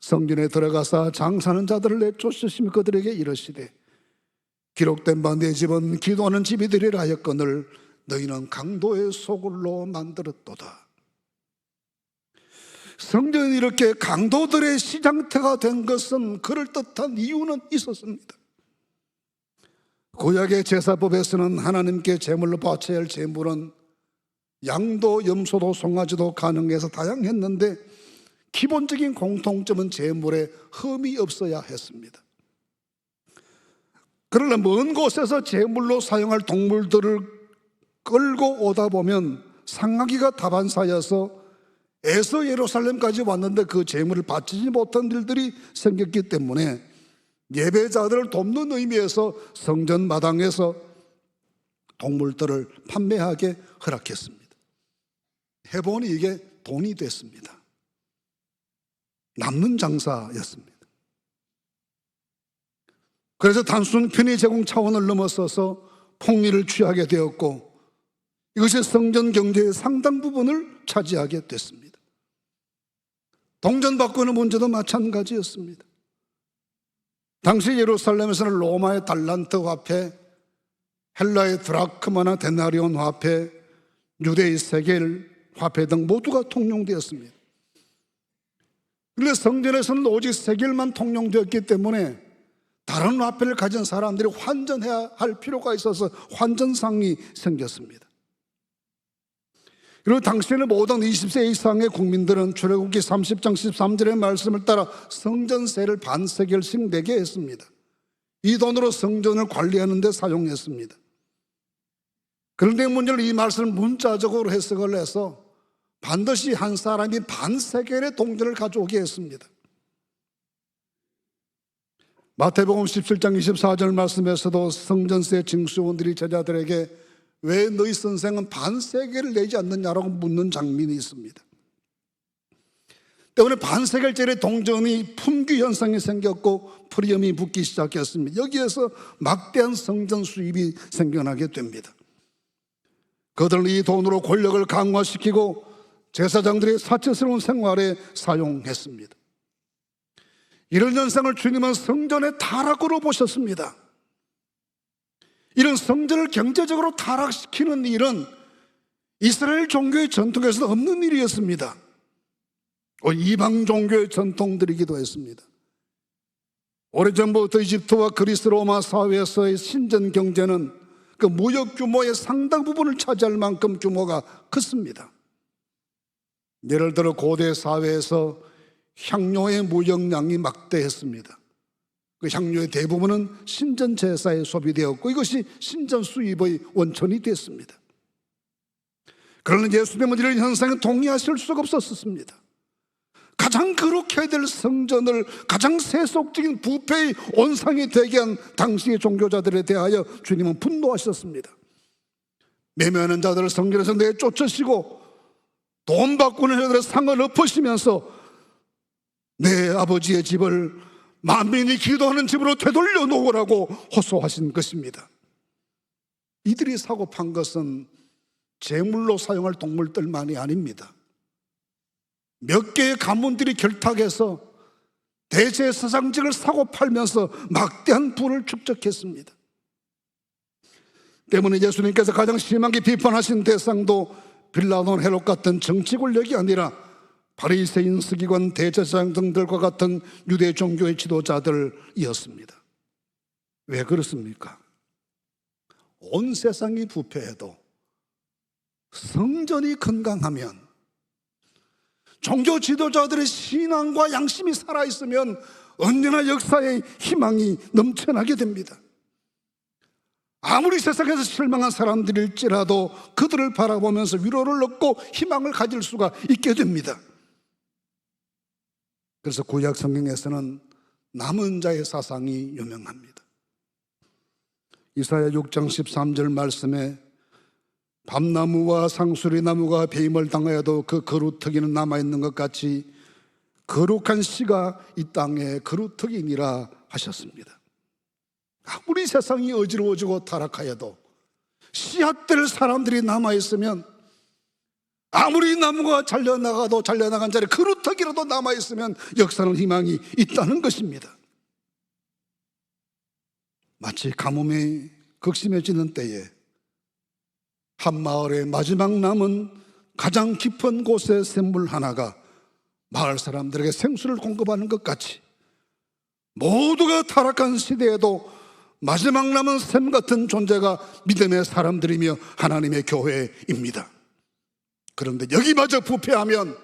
성전에 들어가사 장사하는 자들을 내쫓으시며 그들에게 이르시되 기록된 바 내 집은 기도하는 집이 되리라 하였거늘 너희는 강도의 소굴로 만들었도다. 성전이 이렇게 강도들의 시장터가 된 것은 그럴듯한 이유는 있었습니다. 구약의 제사법에서는 하나님께 제물로 바쳐야 할 제물은 양도, 염소도, 송아지도 가능해서 다양했는데 기본적인 공통점은 제물에 흠이 없어야 했습니다. 그러나 먼 곳에서 제물로 사용할 동물들을 끌고 오다 보면 상하기가 다반사여서 애서 예루살렘까지 왔는데 그 제물을 바치지 못한 일들이 생겼기 때문에 예배자들을 돕는 의미에서 성전 마당에서 동물들을 판매하게 허락했습니다. 해보니 이게 돈이 됐습니다. 남는 장사였습니다. 그래서 단순 편의 제공 차원을 넘어서서 폭리를 취하게 되었고 이것이 성전 경제의 상당 부분을 차지하게 됐습니다. 동전 바꾸는 문제도 마찬가지였습니다. 당시 예루살렘에서는 로마의 달란트 화폐, 헬라의 드라크마나 데나리온 화폐, 유대의 세겔 화폐 등 모두가 통용되었습니다. 그런데 성전에서는 오직 세겔만 통용되었기 때문에 다른 화폐를 가진 사람들이 환전해야 할 필요가 있어서 환전상이 생겼습니다. 그리고 당시에는 모든 20세 이상의 국민들은 출애굽기 30장 13절의 말씀을 따라 성전세를 반세겔씩 내게 했습니다. 이 돈으로 성전을 관리하는 데 사용했습니다. 그런데 문제는 이 말씀을 문자적으로 해석을 해서 반드시 한 사람이 반세겔의 동전을 가져오게 했습니다. 마태복음 17장 24절 말씀에서도 성전세 징수원들이 제자들에게 왜 너희 선생은 반세겔을 내지 않느냐라고 묻는 장면이 있습니다. 때문에 반세겔짜리 동전이 품귀 현상이 생겼고 프리엄이 붙기 시작했습니다. 여기에서 막대한 성전 수입이 생겨나게 됩니다. 그들은 이 돈으로 권력을 강화시키고 제사장들의 사치스러운 생활에 사용했습니다. 이런 현상을 주님은 성전의 타락으로 보셨습니다. 이런 성전을 경제적으로 타락시키는 일은 이스라엘 종교의 전통에서 없는 일이었습니다. 이방 종교의 전통들이기도 했습니다. 오래전부터 이집트와 그리스 로마 사회에서의 신전 경제는 그 무역 규모의 상당 부분을 차지할 만큼 규모가 컸습니다. 예를 들어 고대 사회에서 향료의 무역량이 막대했습니다. 그 향료의 대부분은 신전 제사에 소비되었고 이것이 신전 수입의 원천이 됐습니다. 그러나 예수님은 이런 현상에 동의하실 수가 없었습니다. 가장 거룩해야 될 성전을 가장 세속적인 부패의 온상이 되게 한 당시의 종교자들에 대하여 주님은 분노하셨습니다. 매매하는 자들을 성전에서 내쫓으시고 돈 바꾸는 자들의 상을 엎으시면서 내 아버지의 집을 만민이 기도하는 집으로 되돌려 놓으라고 호소하신 것입니다. 이들이 사고 판 것은 제물로 사용할 동물들만이 아닙니다. 몇 개의 가문들이 결탁해서 대제사장직을 사고 팔면서 막대한 부를 축적했습니다. 때문에 예수님께서 가장 심하게 비판하신 대상도 빌라도나 헤롯 같은 정치 권력이 아니라 바리새인, 서기관, 대제사장 등들과 같은 유대 종교의 지도자들이었습니다. 왜 그렇습니까? 온 세상이 부패해도 성전이 건강하면, 종교 지도자들의 신앙과 양심이 살아있으면 언제나 역사의 희망이 넘쳐나게 됩니다. 아무리 세상에서 실망한 사람들일지라도 그들을 바라보면서 위로를 얻고 희망을 가질 수가 있게 됩니다. 그래서 구약 성경에서는 남은 자의 사상이 유명합니다. 이사야 6장 13절 말씀에 밤나무와 상수리나무가 배임을 당하여도 그 거루터기는 남아있는 것 같이 거룩한 씨가 이 땅에 거루터기니라 하셨습니다. 아무리 세상이 어지러워지고 타락하여도 씨앗될 사람들이 남아있으면, 아무리 나무가 잘려나가도 잘려나간 자리에 거루터기라도 남아있으면 역사는 희망이 있다는 것입니다. 마치 가뭄이 극심해지는 때에 한 마을의 마지막 남은 가장 깊은 곳의 샘물 하나가 마을 사람들에게 생수를 공급하는 것 같이 모두가 타락한 시대에도 마지막 남은 샘 같은 존재가 믿음의 사람들이며 하나님의 교회입니다. 그런데 여기마저 부패하면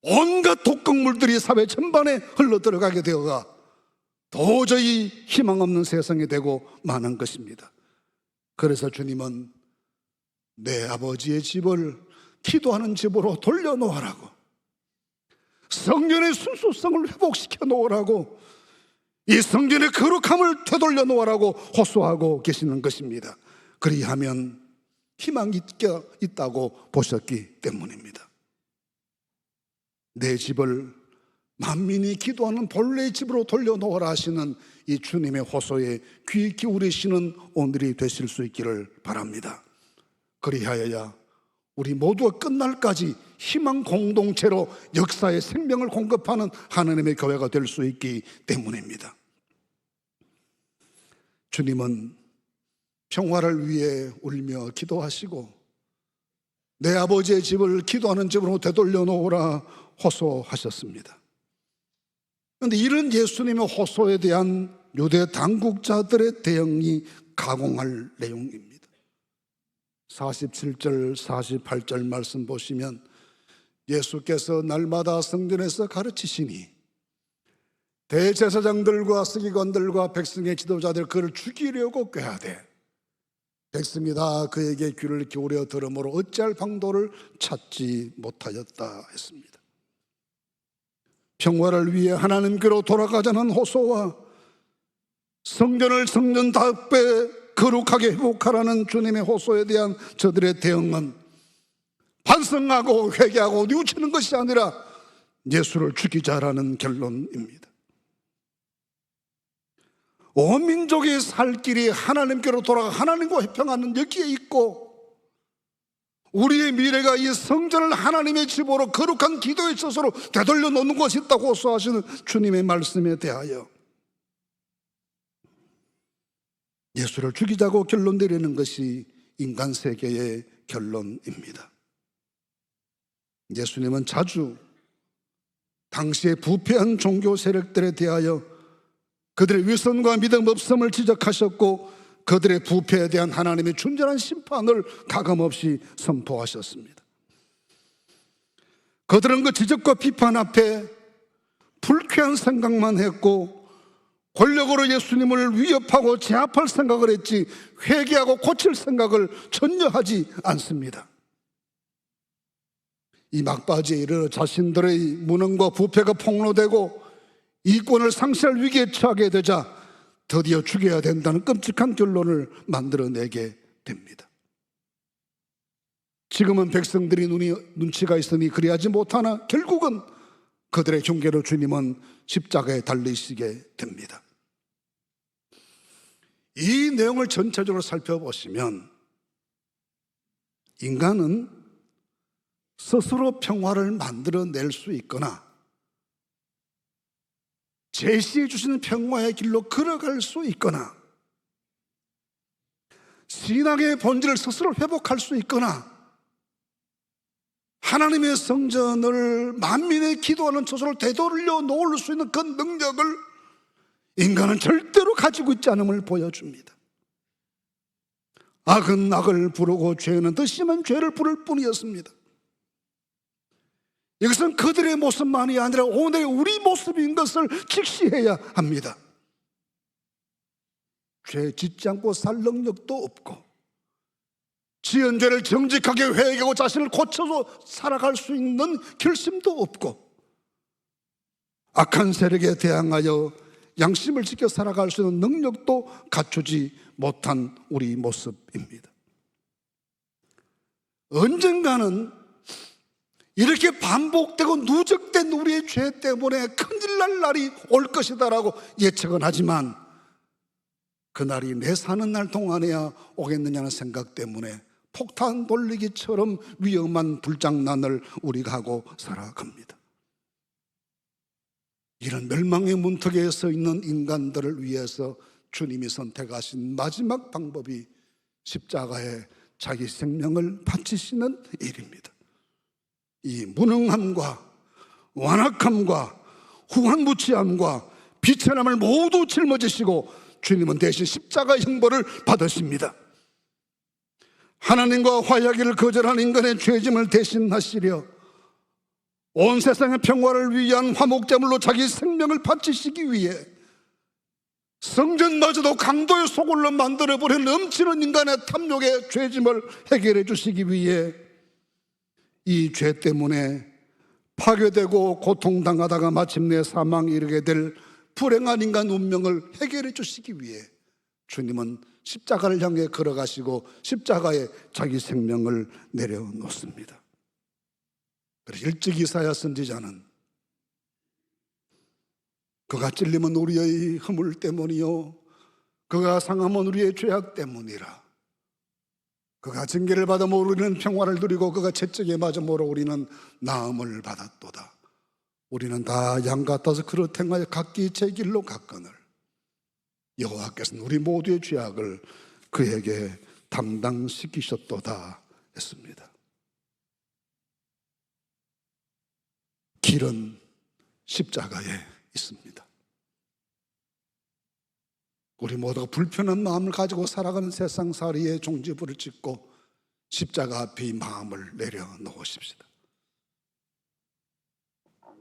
온갖 독극물들이 사회 전반에 흘러들어가게 되어가 도저히 희망 없는 세상이 되고 마는 것입니다. 그래서 주님은 내 아버지의 집을 기도하는 집으로 돌려놓으라고, 성전의 순수성을 회복시켜 놓으라고, 이 성전의 거룩함을 되돌려 놓으라고 호소하고 계시는 것입니다. 그리하면 희망이 있다고 보셨기 때문입니다. 내 집을 만민이 기도하는 본래의 집으로 돌려놓으라 하시는 이 주님의 호소에 귀 기울이시는 오늘이 되실 수 있기를 바랍니다. 그리하여야 우리 모두가 끝날까지 희망 공동체로 역사의 생명을 공급하는 하나님의 교회가 될 수 있기 때문입니다. 주님은 평화를 위해 울며 기도하시고 내 아버지의 집을 기도하는 집으로 되돌려 놓으라 호소하셨습니다. 그런데 이런 예수님의 호소에 대한 유대 당국자들의 대응이 가공할 내용입니다. 47절 48절 말씀 보시면 예수께서 날마다 성전에서 가르치시니 대제사장들과 서기관들과 백성의 지도자들 그를 죽이려고 꾀하되 백성이 다 그에게 귀를 기울여 들으므로 어찌할 방도를 찾지 못하였다 했습니다. 평화를 위해 하나님께로 돌아가자는 호소와 성전을 성전답게 거룩하게 회복하라는 주님의 호소에 대한 저들의 대응은 반성하고 회개하고 뉘우치는 것이 아니라 예수를 죽이자라는 결론입니다. 온 민족이 살 길이 하나님께로 돌아가 하나님과 화평하는 여기에 있고, 우리의 미래가 이 성전을 하나님의 집으로 거룩한 기도의 처소로 되돌려 놓는 것이 있다고 호소하시는 주님의 말씀에 대하여 예수를 죽이자고 결론 내리는 것이 인간 세계의 결론입니다. 예수님은 자주 당시에 부패한 종교 세력들에 대하여 그들의 위선과 믿음 없음을 지적하셨고 그들의 부패에 대한 하나님의 준전한 심판을 가감없이 선포하셨습니다. 그들은 그 지적과 비판 앞에 불쾌한 생각만 했고 권력으로 예수님을 위협하고 제압할 생각을 했지 회개하고 고칠 생각을 전혀 하지 않습니다. 이 막바지에 이르러 자신들의 무능과 부패가 폭로되고 이권을 상실할 위기에 처하게 되자 드디어 죽여야 된다는 끔찍한 결론을 만들어내게 됩니다. 지금은 백성들이 눈치가 있으니 그리하지 못하나 결국은 그들의 흉계로 주님은 십자가에 달리시게 됩니다. 이 내용을 전체적으로 살펴보시면 인간은 스스로 평화를 만들어낼 수 있거나 제시해 주시는 평화의 길로 걸어갈 수 있거나 신앙의 본질을 스스로 회복할 수 있거나 하나님의 성전을 만민의 기도하는 처소를 되돌려 놓을 수 있는 그 능력을 인간은 절대로 가지고 있지 않음을 보여줍니다. 악은 악을 부르고 죄는 더 심한 죄를 부를 뿐이었습니다. 이것은 그들의 모습만이 아니라 오늘의 우리 모습인 것을 직시해야 합니다. 죄 짓지 않고 살 능력도 없고 지은 죄를 정직하게 회개하고 자신을 고쳐서 살아갈 수 있는 결심도 없고 악한 세력에 대항하여 양심을 지켜 살아갈 수 있는 능력도 갖추지 못한 우리 모습입니다. 언젠가는 이렇게 반복되고 누적된 우리의 죄 때문에 큰일 날 날이 올 것이다라고 예측은 하지만 그날이 내 사는 날 동안에야 오겠느냐는 생각 때문에 폭탄 돌리기처럼 위험한 불장난을 우리가 하고 살아갑니다. 이런 멸망의 문턱에 서 있는 인간들을 위해서 주님이 선택하신 마지막 방법이 십자가에 자기 생명을 바치시는 일입니다. 이 무능함과 완악함과 후한무치함과 비천함을 모두 짊어지시고 주님은 대신 십자가의 형벌을 받으십니다. 하나님과 화해하기를 거절한 인간의 죄짐을 대신하시려 온 세상의 평화를 위한 화목제물로 자기 생명을 바치시기 위해 성전마저도 강도의 소굴로 만들어버려 넘치는 인간의 탐욕의 죄짐을 해결해 주시기 위해 이 죄 때문에 파괴되고 고통당하다가 마침내 사망에 이르게 될 불행한 인간 운명을 해결해 주시기 위해 주님은 십자가를 향해 걸어가시고 십자가에 자기 생명을 내려놓습니다. 그래서 일찍 이사야 선지자는 그가 찔림은 우리의 허물 때문이요 그가 상함은 우리의 죄악 때문이라. 그가 징계를 받음으로 우리는 평화를 누리고 그가 채찍에 맞음으로 우리는 나음을 받았도다. 우리는 다 양 같아서 그릇 행하여 각기 제 길로 갔거늘 여호와께서는 우리 모두의 죄악을 그에게 담당시키셨도다 했습니다. 길은 십자가에 있습니다. 우리 모두가 불편한 마음을 가지고 살아가는 세상살이의 종지부를 찍고 십자가 앞에 이 마음을 내려놓으십시다.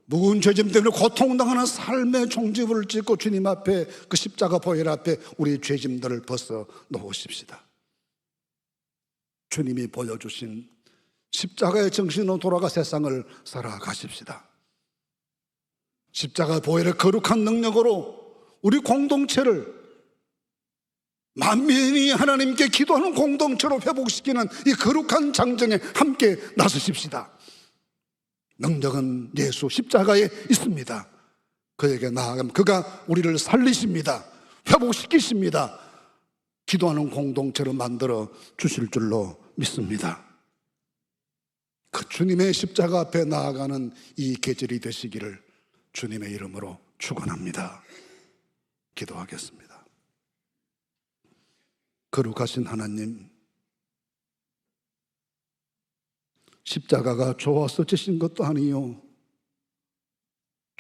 무거운 죄짐 때문에 고통당하는 삶의 종지부를 찍고 주님 앞에 그 십자가 보혈 앞에 우리 죄짐들을 벗어 놓으십시다. 주님이 보여주신 십자가의 정신으로 돌아가 세상을 살아가십시다. 십자가 보혈의 거룩한 능력으로 우리 공동체를 만민이 하나님께 기도하는 공동체로 회복시키는 이 거룩한 장정에 함께 나서십시다. 능력은 예수 십자가에 있습니다. 그에게 나아가면 그가 우리를 살리십니다. 회복시키십니다. 기도하는 공동체로 만들어 주실 줄로 믿습니다. 그 주님의 십자가 앞에 나아가는 이 계절이 되시기를 주님의 이름으로 축원합니다. 기도하겠습니다. 거룩하신 하나님, 십자가가 좋아서 지신 것도 아니요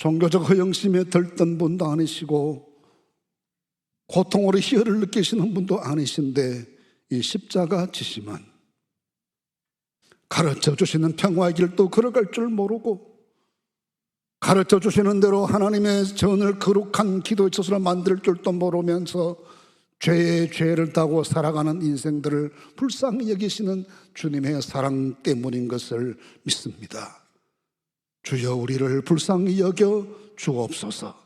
종교적 허영심에 들뜬 분도 아니시고 고통으로 희열을 느끼시는 분도 아니신데 이 십자가 지심은 가르쳐 주시는 평화의 길도 걸어갈 줄 모르고 가르쳐 주시는 대로 하나님의 전을 거룩한 기도의 처소로 만들 줄도 모르면서 죄의 죄를 따고 살아가는 인생들을 불쌍히 여기시는 주님의 사랑 때문인 것을 믿습니다. 주여 우리를 불쌍히 여겨 주옵소서.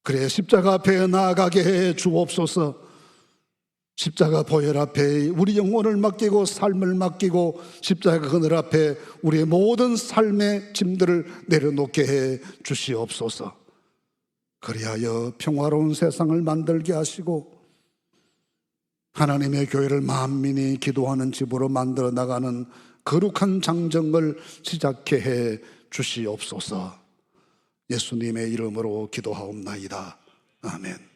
그래 십자가 앞에 나아가게 해 주옵소서. 십자가 보혈 앞에 우리 영혼을 맡기고 삶을 맡기고 십자가 그늘 앞에 우리의 모든 삶의 짐들을 내려놓게 해 주시옵소서. 그리하여 평화로운 세상을 만들게 하시고 하나님의 교회를 만민이 기도하는 집으로 만들어 나가는 거룩한 장정을 시작해 해 주시옵소서. 예수님의 이름으로 기도하옵나이다. 아멘.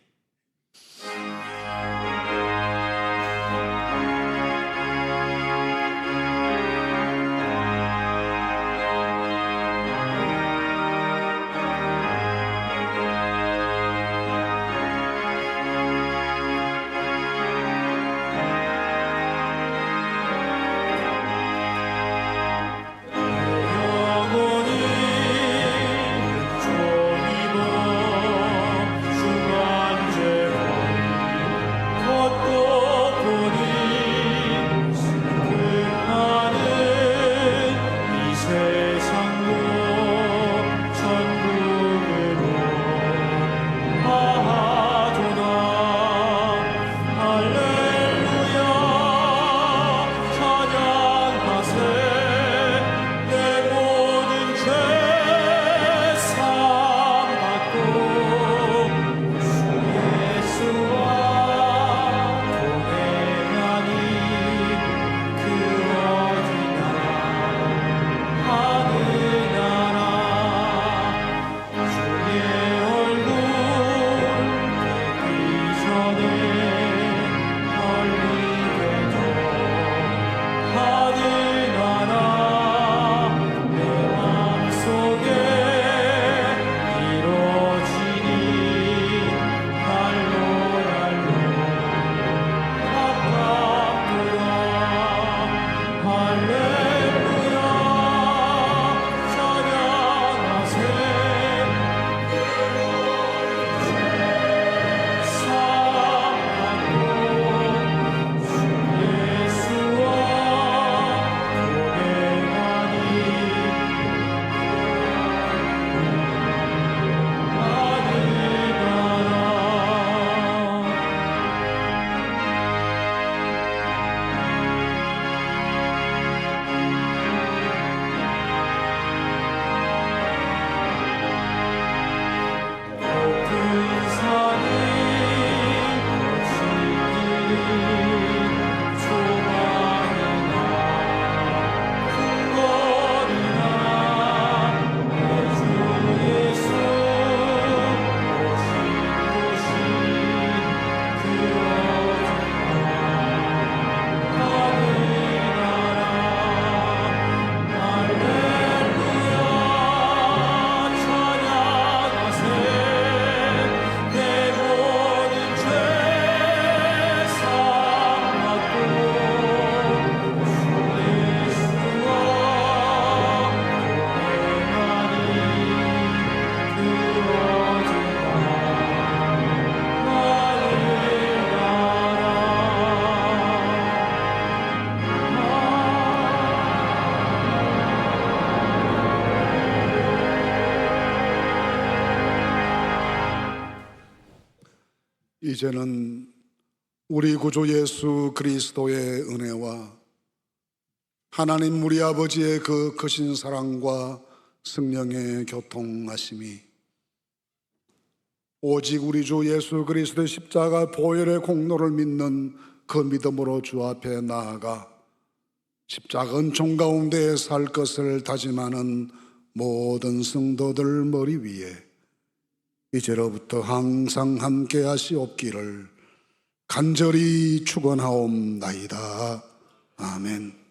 이제는 우리 구주 예수 그리스도의 은혜와 하나님 우리 아버지의 그 크신 사랑과 성령의 교통하심이 오직 우리 주 예수 그리스도의 십자가 보혈의 공로를 믿는 그 믿음으로 주 앞에 나아가 십자가 은총 가운데 살 것을 다짐하는 모든 성도들 머리 위에 이제로부터 항상 함께 하시옵기를 간절히 축원하옵나이다. 아멘.